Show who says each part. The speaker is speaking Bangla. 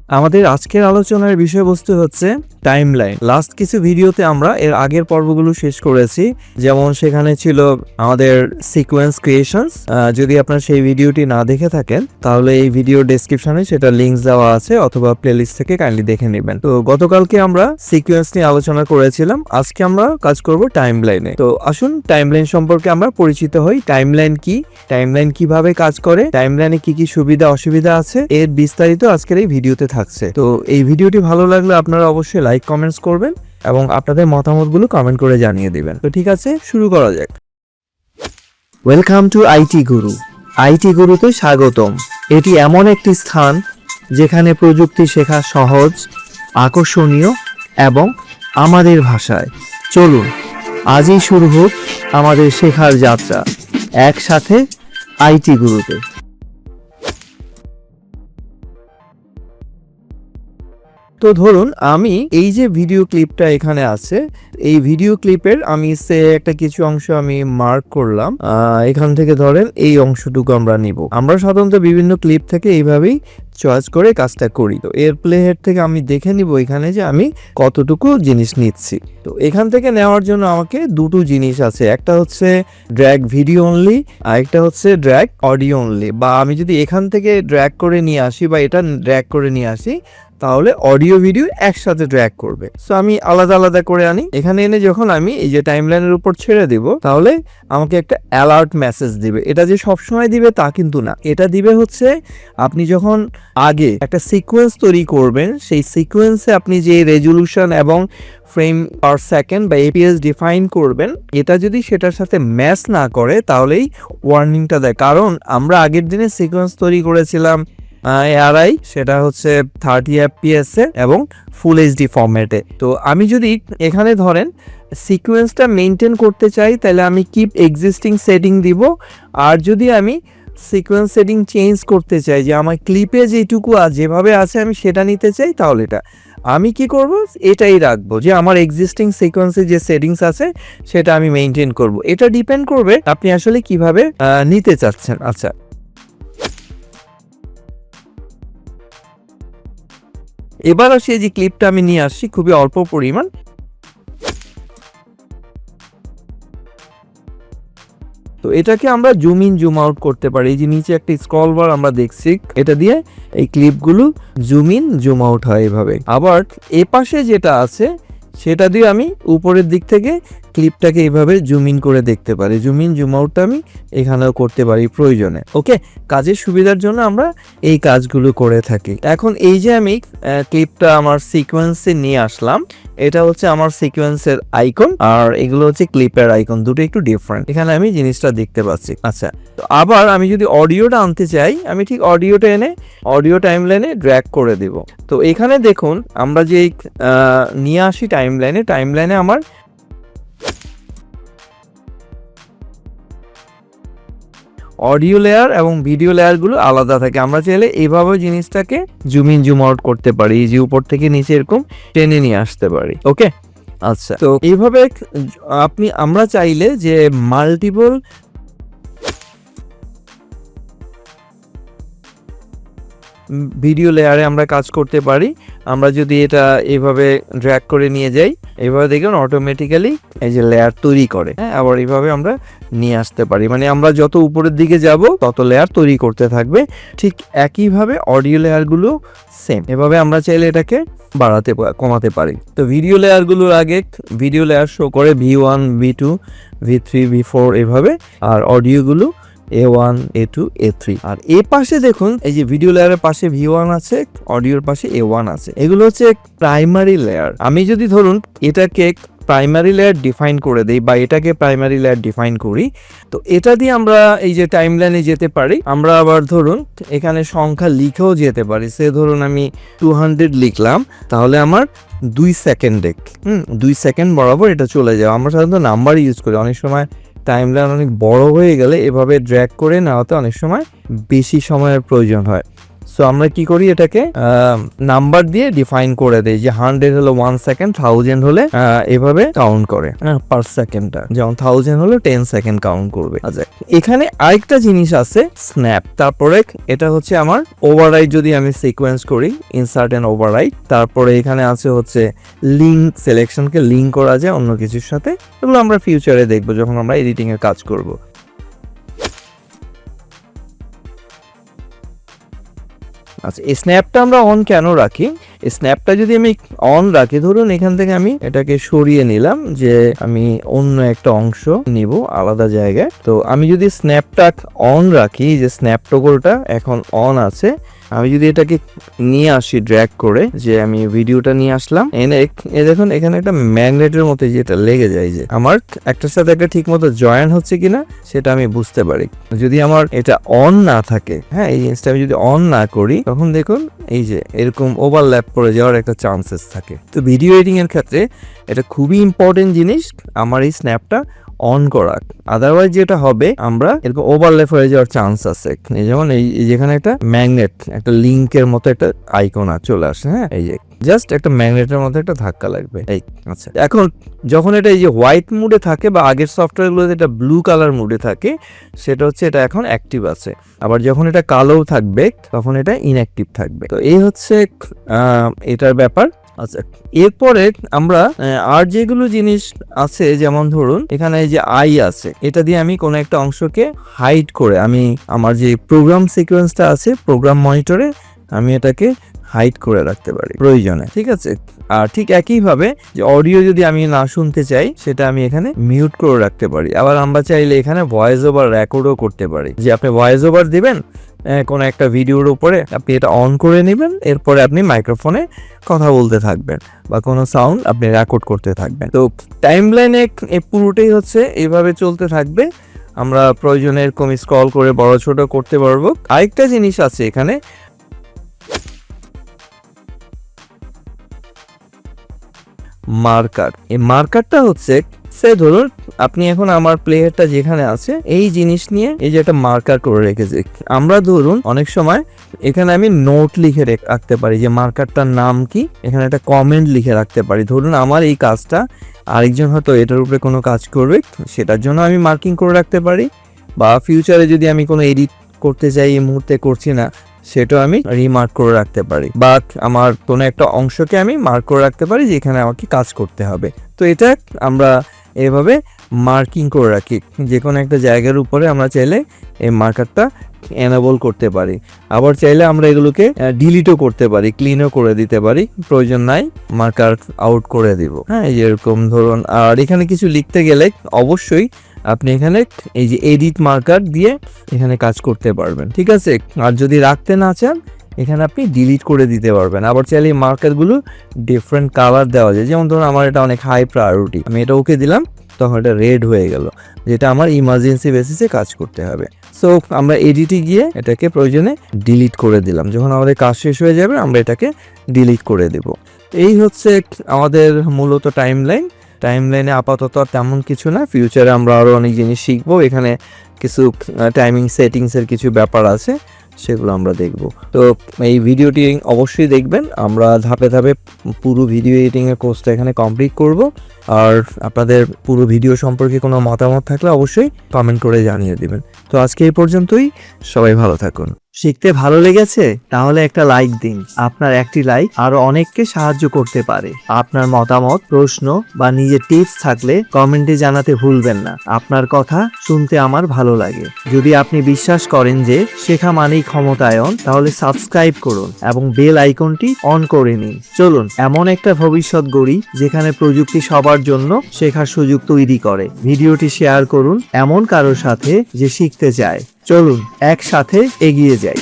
Speaker 1: আমাদের আজকের আলোচনার বিষয়বস্তু হচ্ছে টাইমলাইন। লাস্ট কিছু ভিডিওতে আমরা এর আগের পর্বগুলো শেষ করেছি, যেমন সেখানে ছিল আমাদের সিকোয়েন্স ক্রিয়েশনস। যদি আপনারা সেই ভিডিওটি না দেখে থাকেন তাহলে এই ভিডিও ডেসক্রিপশনে সেটা লিঙ্ক দেওয়া আছে, অথবা প্লেলিস্ট থেকে কাইন্ডলি দেখে নেবেন। তো গতকালকে আমরা সিকোয়েন্স নিয়ে আলোচনা করেছিলাম, আজকে আমরা কাজ করব টাইমলাইনে। তো আসুন টাইমলাইন সম্পর্কে আমরা পরিচিত হই। টাইমলাইন কি, টাইমলাইন কিভাবে কাজ করে, টাইমলাইনে কি কি সুবিধা অসুবিধা আছে, এর বিস্তারিত আজকের এই ভিডিওতে থাকছে। তো এই ভিডিওটি ভালো লাগলে আপনারা অবশ্যই লাইক কমেন্টস করবেন এবং আপনাদের মতামতগুলো কমেন্ট করে জানিয়ে দিবেন। তো ঠিক আছে, শুরু করা যাক। Welcome to IT Guru. IT গুরুতে স্বাগতম। এটি এমন একটি স্থান যেখানে প্রযুক্তি শেখা সহজ, আকর্ষণীয় এবং আমাদের ভাষায়। চলুন আজই শুরু হোক আমাদের শেখার যাত্রা একসাথে আইটি গুরুতে। তো ধরুন আমি এই যে ভিডিও ক্লিপটা এখানে আছে, এই ভিডিও ক্লিপের আমি একটা কিছু অংশ আমি মার্ক করলাম। এখান থেকে ধরেন এই অংশটুকু আমরা নিব। আমরা সাধারণত বিভিন্ন ক্লিপ থেকে এইভাবেই চয়েস করে কাজটা করি। তো এর প্লে হেড থেকে আমি দেখে নিব এখানে যে আমি কতটুকু জিনিস নিচ্ছি। তো এখান থেকে নেওয়ার জন্য আমাকে দুটো জিনিস আছে, একটা হচ্ছে ড্র্যাগ ভিডিও অনলি, আর একটা হচ্ছে ড্র্যাগ অডিও অনলি। বা আমি যদি এখান থেকে ড্র্যাগ করে নিয়ে আসি বা এটা ড্র্যাগ করে নিয়ে আসি, তাহলে অডিও ভিডিও একসাথে ড্র্যাগ করবে। সো আমি আলাদা আলাদা করে আনি। এখানে এনে যখন আমি এই যে টাইমলাইনের উপর ছেড়ে দিব, তাহলে আমাকে একটা অ্যালার্ট মেসেজ দিবে। এটা যে সবসময় দিবে তা কিন্তু না, এটা দিবে হচ্ছে আপনি যখন আগে একটা সিকোয়েন্স তৈরি করবেন, সেই সিকোয়েন্সে আপনি যে রেজলিউশন এবং ফ্রেম পার সেকেন্ড বা এপিএস ডিফাইন করবেন, এটা যদি সেটার সাথে ম্যাচ না করে তাহলেই ওয়ার্নিংটা দেয়। কারণ আমরা আগের দিনে সিকোয়েন্স তৈরি করেছিলাম এআরআই, সেটা হচ্ছে 30 FPS এ এবং ফুল এইচডি ফরম্যাটে। তো আমি যদি এখানে ধরেন সিকোয়েন্সটা মেনটেন করতে চাই, তাহলে আমি কিপ এক্সিস্টিং সেটিং দিব। আর যদি আমি সিকোয়েন্স সেটিং চেঞ্জ করতে চাই, যে আমার ক্লিপে যেটুকু যেভাবে আছে আমি সেটা নিতে চাই, তাহলে এটা আমি কি করব, এটাই রাখবো যে আমার এক্সিস্টিং সিকোয়েন্সে যে সেটিংস আছে সেটা আমি মেনটেন করব। এটা ডিপেন্ড করবে আপনি আসলে কিভাবে নিতে চাচ্ছেন। আচ্ছা, এবার আসি যে ক্লিপটা আমি নিয়ে আসছি খুবই অল্প পরিমাণ। তো এটাকে আমরা জুম ইন জুম আউট করতে পারি। এই যে নিচে একটা স্ক্রল বার আমরা দেখছি, এটা দিয়ে এই ক্লিপগুলো জুম ইন জুম আউট হয় এভাবে। আবার এ পাশে যেটা আছে সেটা দিয়ে আমি উপরের দিক থেকে ক্লিপটাকে এইভাবে জুম ইন করে দেখতে পারি। জুম ইন জুম আউটটা আমি এখানেও করতে পারি প্রয়োজনে। ওকে, কাজের সুবিধার জন্য আমরা এই কাজগুলো করে থাকি। এখন এই যে আমি ক্লিপটা আমার সিকোয়েন্সে নিয়ে আসলাম, এটা হচ্ছে আমার সিকোয়েন্সের আইকন আর এগুলো হচ্ছে ক্লিপের আইকন, দুটো একটু ডিফারেন্ট। এখানে আমি জিনিসটা দেখতে পাচ্ছি। আচ্ছা, তো আবার আমি যদি অডিওটা আনতে চাই, আমি ঠিক অডিওটা এনে অডিও টাইমলাইনে ড্র্যাগ করে দিব। তো এখানে দেখুন আমরা যে নিয়ে আসি টাইমলাইনে আমার অডিও লেয়ার এবং ভিডিও লেয়ারগুলো আলাদা থাকে। আমরা চাইলে এইভাবে জিনিসটাকে জুম ইন জুম আউট করতে পারি, যে উপর থেকে নিচে এরকম টেনে নিয়ে আসতে পারি। ওকে, আচ্ছা, তো এইভাবে আমরা চাইলে যে মাল্টিপল ভিডিও লেয়ারে আমরা কাজ করতে পারি। আমরা যদি এটা এইভাবে ড্র্যাগ করে নিয়ে যাই, এইভাবে দেখুন অটোমেটিক্যালি এই যে লেয়ার তৈরি করে। হ্যাঁ, আবার এইভাবে আমরা নিয়ে আসতে পারি, মানে আমরা যত উপরের দিকে যাব তত লেয়ার তৈরি করতে থাকবে। ঠিক একইভাবে অডিও লেয়ারগুলো সেম, এভাবে আমরা চাইলে এটাকে বাড়াতে কমাতে পারি। তো ভিডিও লেয়ারগুলোর আগে ভিডিও লেয়ার শো করে V1 V2 V3 V4 এভাবে, আর অডিওগুলো A1 A2 A3। আর এ পাশে দেখুন এই যে ভিডিও লেয়ারের পাশে V1 আছে, অডিওর পাশে A1 আছে। এগুলো হচ্ছে প্রাইমারি লেয়ার। আমি যদি ধরুন এটাকে প্রাইমারি লেয়ার ডিফাইন করে দেই বা এটাকে প্রাইমারি লেয়ার ডিফাইন করি, তো এটা দিয়ে আমরা এই যে টাইমলাইনে যেতে পারি। আমরা আবার ধরুন এখানে সংখ্যা লিখেও যেতে পারি। সে ধরুন আমি 200 লিখলাম, তাহলে আমার 2 সেকেন্ডে 2 সেকেন্ড বরাবর এটা চলে যাবে। আমরা সাধারণত নাম্বার ইউজ করি, অনেক সময় টাইমলাইন অনেক বড় হয়ে গেলে এভাবে ড্র্যাগ করে নেওয়াতে অনেক সময় বেশি সময়ের প্রয়োজন হয়। সো আমরা কি করি, এটাকে নাম্বার দিয়ে ডিফাইন করে দেই যে 100 হলো 1 সেকেন্ড, 1000 হলে এভাবে কাউন্ট করে পার সেকেন্ডটা, যেমন 1000 হলে 10 সেকেন্ড কাউন্ট করবে। আচ্ছা, এখানে আরেকটা জিনিস আছে স্ন্যাপ। তারপরে এটা হচ্ছে আমার ওভাররাইড, যদি আমি সিকোয়েন্স করি ইনসার্ট এন্ড ওভাররাইড। তারপরে এখানে আছে হচ্ছে লিঙ্ক, সিলেকশনকে লিঙ্ক করা যায় অন্য কিছুর সাথে। এগুলো আমরা ফিউচারে দেখবো যখন আমরা এডিটিং এর কাজ করব। আচ্ছা, এই স্ন্যাপটা আমরা অন কেন রাখি? এই স্ন্যাপটা যদি আমি অন রাখি, ধরুন এখান থেকে আমি এটাকে সরিয়ে নিলাম যে আমি অন্য একটা অংশ নিব আলাদা জায়গায়। তো আমি যদি স্ন্যাপটা অন রাখি, যে স্ন্যাপ টগলটা এখন অন আছে, আমি যদি এটাকে নিয়ে আসি ড্র্যাগ করে, যে আমি ভিডিওটা নিয়ে আসলাম, এনে দেখুন এখানে একটা ম্যাগনেটের মতো যেটা লেগে যায়, যে আমার একটার সাথে একটা ঠিক মতো জয়েন হচ্ছে কিনা সেটা আমি বুঝতে পারি। যদি আমার এটা অন না থাকে, হ্যাঁ, এই জিনিসটা আমি যদি অন না করি, তখন দেখুন এই যে এরকম ওভারল্যাপ করে যাওয়ার একটা চান্সেস থাকে। তো ভিডিও এডিটিং এর ক্ষেত্রে এটা খুবই ইম্পর্টেন্ট জিনিস আমার এই স্ন্যাপটা অন করা। আদারওয়াইজ যেটা হবে, আমরা এরকম ওভারল্যাপ হয়ে যাওয়ার চান্স আছে। যেমন এই যেখানে একটা ম্যাগনেট, একটা লিঙ্কের মতো একটা আইকন চলে আসে, হ্যাঁ, এই যে জাস্ট একটা ম্যাগনেটের মতো একটা ধাক্কা লাগবে। এই আচ্ছা, এখন যখন এটা এই যে হোয়াইট মুডে থাকে, বা আগের সফটওয়্যারগুলোতে এটা ব্লু কালার মুডে থাকে, সেটা হচ্ছে এটা এখন অ্যাক্টিভ আছে। আবার যখন এটা কালো থাকবে তখন এটা ইনঅ্যাক্টিভ থাকবে। তো এই হচ্ছে এটার ব্যাপার। আচ্ছা, এরপরে আমরা আর যেগুলো জিনিস আছে, যেমন ধরুন এখানে এই যে আই আছে, এটা দিয়ে আমি কোনো একটা অংশকে হাইড করে, আমি আমার যে প্রোগ্রাম সিকোয়েন্সটা আছে প্রোগ্রাম মনিটরে, আমি এটাকে হাইড করে রাখতে পারি প্রয়োজনে, ঠিক আছে। আর ঠিক একইভাবে যে অডিও যদি আমি না শুনতে চাই, সেটা আমি এখানে মিউট করে রাখতে পারি। আবার আমরা চাইলে এখানে ভয়েস ওভার রেকর্ডও করতে পারি, যে আপনি ভয়েস ওভার দিবেন কোনো একটা ভিডিওর উপরে, আপনি এটা অন করে নেবেন, এরপরে আপনি মাইক্রোফোনে কথা বলতে থাকবেন বা কোনো সাউন্ড আপনি রেকর্ড করতে থাকবেন। তো টাইমলাইনে পুরোটাই হচ্ছে এইভাবে চলতে থাকবে। আমরা প্রয়োজনে এরকম স্ক্রল করে বড় ছোট করতে পারবো। আরেকটা জিনিস আছে এখানে, মার্কার। এই মার্কারটা হচ্ছে, সে ধরুন আপনি এখন আমার প্লেয়ারটা যেখানে আছে, এই জিনিস নিয়ে এই যে একটা মার্কার করে রেখেছে। আমরা ধরুন অনেক সময় এখানে আমি নোট লিখে রাখতে পারি যে মার্কারটার নাম কি, এখানে একটা কমেন্ট লিখে রাখতে পারি। ধরুন আমার এই কাজটা আরেকজন হয়তো এটার উপরে কোনো কাজ করবে, সেটার জন্য আমি মার্কিং করে রাখতে পারি। বা ফিউচারে যদি আমি কোনো এডিট করতে চাই, এই মুহূর্তে করছি না, সেটাও আমি রিমার্ক করে রাখতে পারি। বা আমার কোনো একটা অংশকে আমি মার্ক করে রাখতে পারি যেখানে আমাকে কাজ করতে হবে। তো এটা আমরা এভাবে মার্কিং করে রাখি, যে কোনো একটা জায়গার উপরে আমরা চাইলে এই মার্কারটা এনেবল করতে পারি। আবার চাইলে আমরা এগুলোকে ডিলিটও করতে পারি, ক্লিনও করে দিতে পারি, প্রয়োজন নাই মার্কার আউট করে দিব। হ্যাঁ, এরকম ধরুন। আর এখানে কিছু লিখতে গেলে অবশ্যই আপনি এখানে এই যে এডিট মার্কার দিয়ে এখানে কাজ করতে পারবেন, ঠিক আছে। আর যদি রাখতে না চান, এখানে আপনি ডিলিট করে দিতে পারবেন। আবার চাইলে এই মার্কারগুলো ডিফারেন্ট কালার দেওয়া যায়। যেমন ধরুন আমার এটা অনেক হাই প্রায়োরিটি, আমি এটা ওকে দিলাম, তখন এটা রেড হয়ে গেল, যেটা আমার ইমার্জেন্সি বেসিসে কাজ করতে হবে। সো আমরা এডিটে গিয়ে এটাকে প্রয়োজনে ডিলিট করে দিলাম, যখন আমাদের কাজ শেষ হয়ে যাবে আমরা এটাকে ডিলিট করে দেব। এই হচ্ছে আমাদের মূলত টাইমলাইনে আপাতত তেমন কিছু না, ফিউচারে আমরা আরও অনেক জিনিস শিখবো। এখানে কিছু টাইমিং সেটিংসের কিছু ব্যাপার আছে, সেগুলো আমরা দেখব। তো এই ভিডিওটি অবশ্যই দেখবেন, আমরা ধাপে ধাপে পুরো ভিডিও এডিটিংয়ের কোর্সটা এখানে কমপ্লিট করব। আর আপনাদের পুরো ভিডিও সম্পর্কে কোনো মতামত থাকলে অবশ্যই কমেন্ট করে জানিয়ে দিবেন। তো আজকে এই পর্যন্তই, সবাই ভালো থাকুন। শিখতে ভালো লেগেছে? তাহলে একটা লাইক দিন। আপনার একটি লাইক আরো অনেককে সাহায্য করতে পারে। আপনার মতামত, প্রশ্ন বা নিজের টিপস থাকলে কমেন্টে জানাতে ভুলবেন না। আপনার কথা শুনতে আমার ভালো লাগে। যদি আপনি বিশ্বাস করেন যে শেখা মানেই ক্ষমতায়ন, তাহলে সাবস্ক্রাইব করুন এবং বেল আইকনটি অন করে নিন। চলুন এমন একটা ভবিষ্যৎ গড়ি যেখানে প্রযুক্তি সবার জন্য শেখার সুযোগ তৈরি করে। ভিডিওটি শেয়ার করুন এমন কারোর সাথে যে শিখতে চায়। চলুন একসাথে এগিয়ে যাই।